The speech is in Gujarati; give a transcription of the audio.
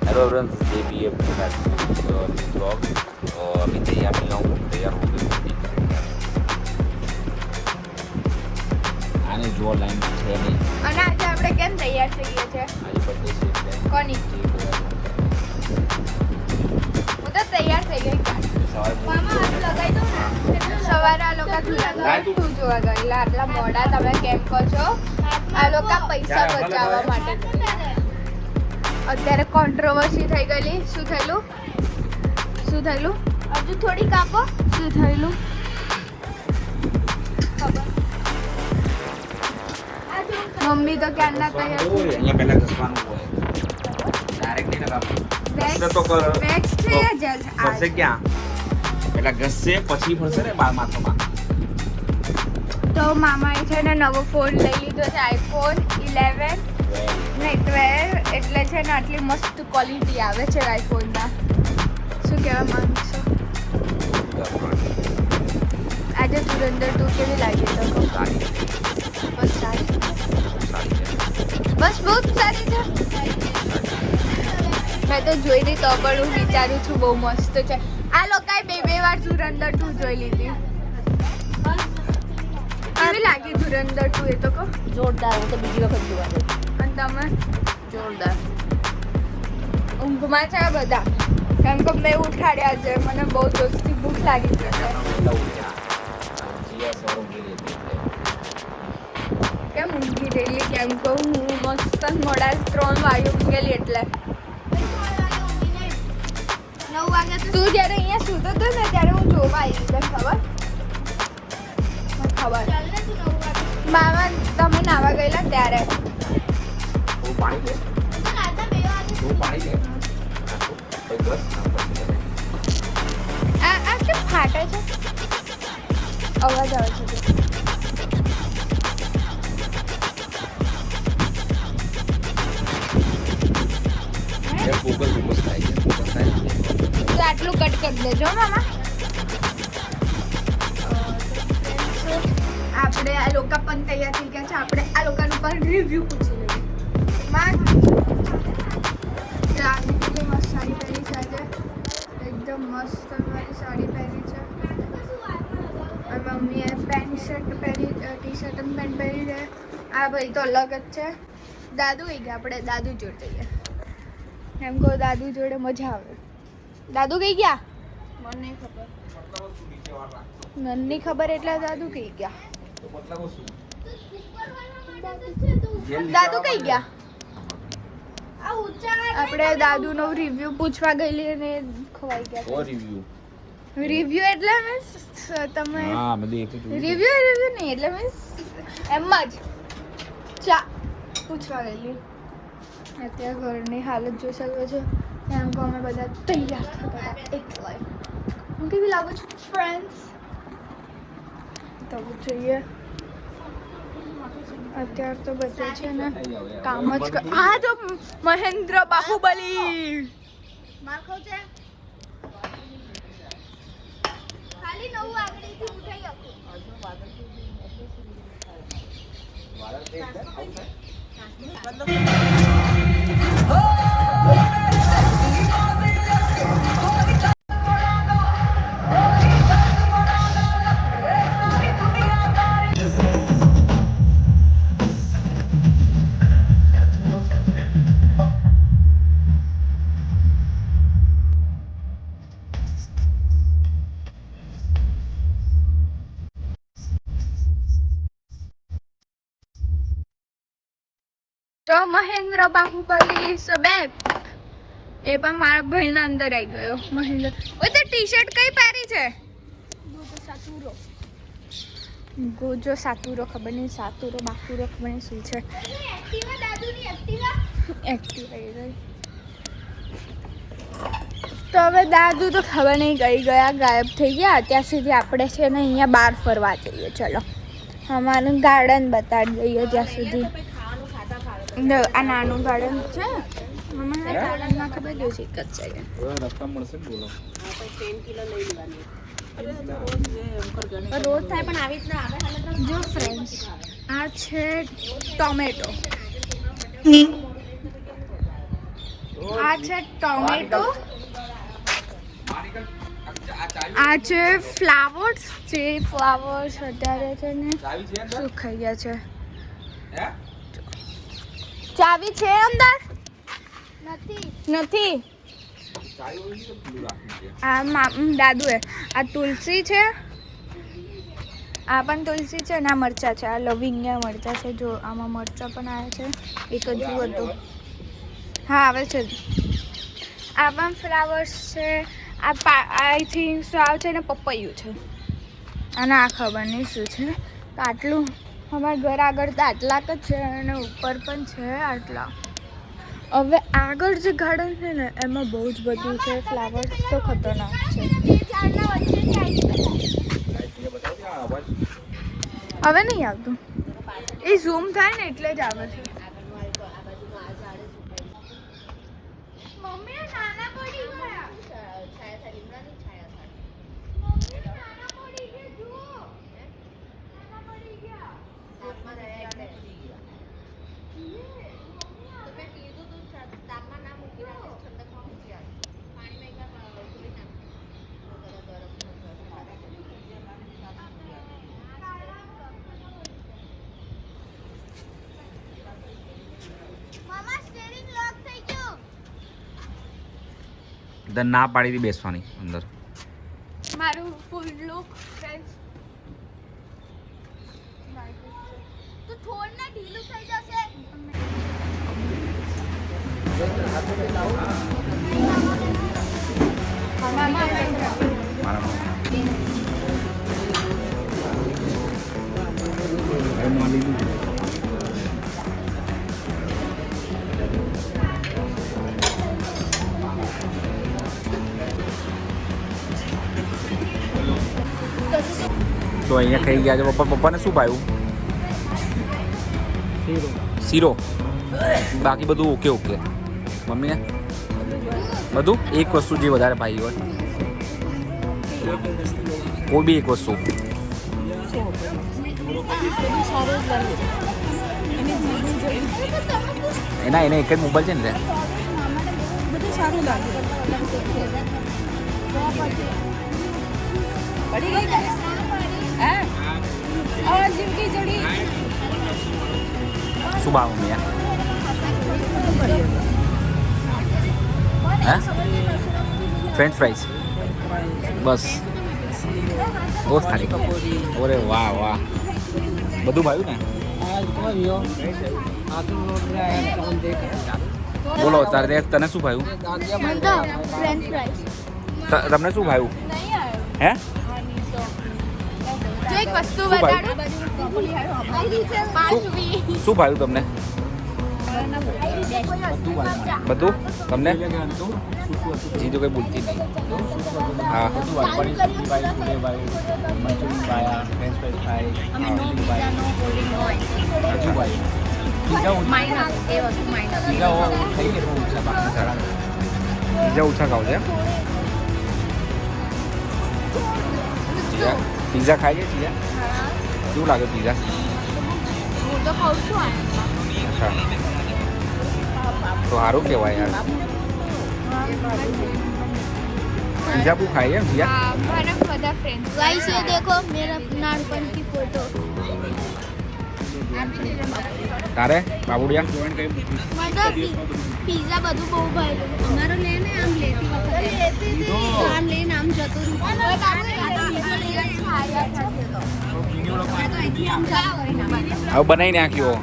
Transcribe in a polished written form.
हेलो फ्रेंड्स, ये भी है ब्लॉग और अभी तैयार नहीं हूँ, तैयार हो गई आने जो लाइन है नहीं। અને આજે આપણે કેમ તૈયાર થઈએ છે? आज बर्थडे से એટલે કોની? હું તો તૈયાર થઈ ગઈ કાલ. મામા હાથ લગાવી દો ને. સવારે આ લોકો તું જોવા ગયેલા આટલા મોડા તમે કેમ કહો છો? આ લોકો પૈસા બચાવવા માટે અત્યારે કોન્ટ્રોવર્સી થઈ ગયેલી. શું થયેલું? હજુ થોડી કાપો. શું થયેલું? ખબર મમ્મી તો ક્યારના તૈયાર ઓય અહીંયા પહેલા ઘસવાનું હોય, ડાયરેક્ટ નહીં લગાવવાનું. ઘસશે તો વેક્સ છે યા જેલ છે? ઘસશે ક્યાં? પહેલા ઘસશે પછી ફરશે ને બાર માથામાં. તો મામાએ છે ને નવો ફોન લઈ લીધો છે, આઈફોન 11 નહીં 12. એટલે છે ને આટલી મસ્ત ક્વોલિટી આવે છે આઈફોનના. શું કહેવા માંગશો? આજે ધુરંધર 2 કેવી લાગી તો? બસ સારી. બસ બહુ જ સારી છે. મેં તો જોઈ રહી તો પણ હું વિચારું છું બહુ મસ્ત છે. આ લોકોએ બે વાર ધુરંધર 2 જોઈ લીધી. કેવી લાગી ધુરંધર 2 એ તો કહો? જોરદાર. હું તો બીજી વખત જોવા ગઈ. અને તમે? જોરદાર. ઊંઘમાં છે બધા, કેમ કે મેં ઉઠાડ્યા છે. મને બહુ જોરથી ભૂખ લાગી છે. કેમ ઊંઘી રહેલી? કેમ કે હું મસ્ત મોડા 3 વાગે ઊંઘેલી એટલે. 9 વાગે તું જ્યારે અહીંયા સૂતો હતો ને ત્યારે હું જોવા આવી તને ખબર? મામા તમે નાવા ગયેલા ત્યારે. આ કેમ ફાટે છે? અવાજ આવે છે. તો આટલું કટ કરી દેજો મામા. આપણે આ લોકો પણ તૈયાર થઈ ગયા છે. આપણે આ લોકોનું પણ રિવ્યુ પૂછી લઈએ. માં કેટલી મસ્ત સાડી પહેરી છે આજે. એકદમ મસ્ત મારી સાડી પહેરી છે. અને મમ્મીએ પેન્ટ શર્ટ પહેરી, ટી શર્ટ અને પેન્ટ પહેરી છે. આ ભાઈ તો અલગ જ છે. દાદુ કઈ ગયા? આપણે દાદુ જોડે જઈએ. એમ કહો દાદુ જોડે મજા આવે. દાદુ કઈ ગયા? મને નહીં ખબર. મને નહીં ખબર એટલે દાદુ કઈ ગયા? દાદુ કઈ ગયા? આપણે દાદુનો રિવ્યુ પૂછવા ગયેલી અને ખવાઈ ગયા. રિવ્યુ એટલે મીન્સ તમે રિવ્યુ નહીં એટલે મીન્સ એમ જ ચા પૂછવા ગયેલી. અત્યારે ઘરની હાલત જોઈ શકો છો. એમ કે અમે બધા તૈયાર થતા હતા એકલા. હું કેવી લાગુ છું ફ્રેન્ડ્સ? તો જોઈએ. અત્યારે તો બધા છે ને કામ જ કર. હા તો મહેન્દ્ર બાહુબલી માખો છે. ખાલી 9 વાગડીથી ઉઠાઈ તો મહેન્દ્ર બાહુબલી સબેક એ પણ મારા ભાઈના અંદર આવી ગયો. મહેન્દ્ર ઓય તો ટી શર્ટ કઈ પહેરી છે? ગોજો સાતુરો ખબર નહીં. સાતુરો બાતુરો ખબર નહીં શું છે. એક્ટિવા તો હવે દાદુ તો ખબર નહીં કઈ ગયા, ગાયબ થઈ ગયા. અત્યાર સુધી આપણે છે ને અહીંયા બહાર ફરવા જઈએ. ચલો અમારું ગાર્ડન બતાડી દઈએ ત્યાં સુધી. આ નાનું ગાર્ડન છે. મમ્મી ગાર્ડનમાં ખબર ગયું છે એક જ છે. રસ્તા મળશે ને બોલો. રોજ થાય પણ આવી રીતના આવે. જો ફ્રેન્ડ્સ આ છે ટોમેટો. આ છે ટોમેટો, આ છે ફ્લાવર્સ, જે ફ્લાવર્સ અત્યારે છે ને સુકાઈ ગયા છે. ચાવી છે અંદર? નથી. આ દાદુ એ આ તુલસી છે, આ પણ તુલસી છે ને આ મરચા છે, આ લવિંગના મરચા છે. જો આમાં મરચા પણ આવે છે, એક જ હતું. હા આવે છે. આ પણ ફ્લાવર્સ છે. આ આઈ થિંક શું આવે છે ને પપૈયું છે, અને આ ખબર નહીં શું છે. તો આટલું અમારા ઘર આગળ તો આટલા જ છે, અને ઉપર પણ છે આટલા. હવે આગળ જે ગાર્ડન છે ને એમાં બહુ જ બધું છે. ફ્લાવર્સ તો ખતરનાક છે. હવે નહીં આવતું, એ ઝૂમ થાય ને એટલે જ આવે છે. મમ્મી નાના પડી ગયા. ના પાડી હતી બેસવાની અંદર. મારું ફૂલ લુક ફ્રેન્ડ્સ, તો થોડ ના ઢીલું થઈ જશે. તો અહીંયા ખાઈ ગયા છે. પપ્પાને શું ભાવ્યું? શીરો. બાકી બધું ઓકે ઓકે. મમ્મીને બધું એક વસ્તુ જે વધારે ભાઈ હોય, કોઈ બી એક વસ્તુ. એના એક જ મોબાઈલ છે ને, બધું સારું લાગે. પડી ગઈ જીવકી જોડી. શું ભાવ મમ્મી? હા, ફ્રેન્ચ ફ્રાઈઝ બસ. બહુ સારી. ઓરે વાહ વાહ, બધું ભાવ્યું ને? બોલો તારે, તને શું ભાવ્યું? French fries. તમને શું ભાવ્યું? હે? જો એક વસ્તુ શું ભાવ્યું? બતાડું. શું ભાવ્યું તમને? બધું તમને? જીજુ કઈ બોલતી નહીં. હા, પીઝા ઓછા ખાવ છે. પીઝા ખાઈ છે? પીઝા કેવું લાગે? પીઝા હું તો ખાઉં છું. અચ્છા, તો સારું કહેવાય યાર. पिज्जा को खाइए भैया। हमारा फदा फ्रेंड्स गाइस ये देखो मेरा नानपन की फोटो। तारे बाबुड़िया मतलब पिज्जा બધું બહુ ભાઈ અમારો લેને આમ લેતી વખતે આમ લેને આમ જતો રહ્યું હવે બનાવી નાખ્યો।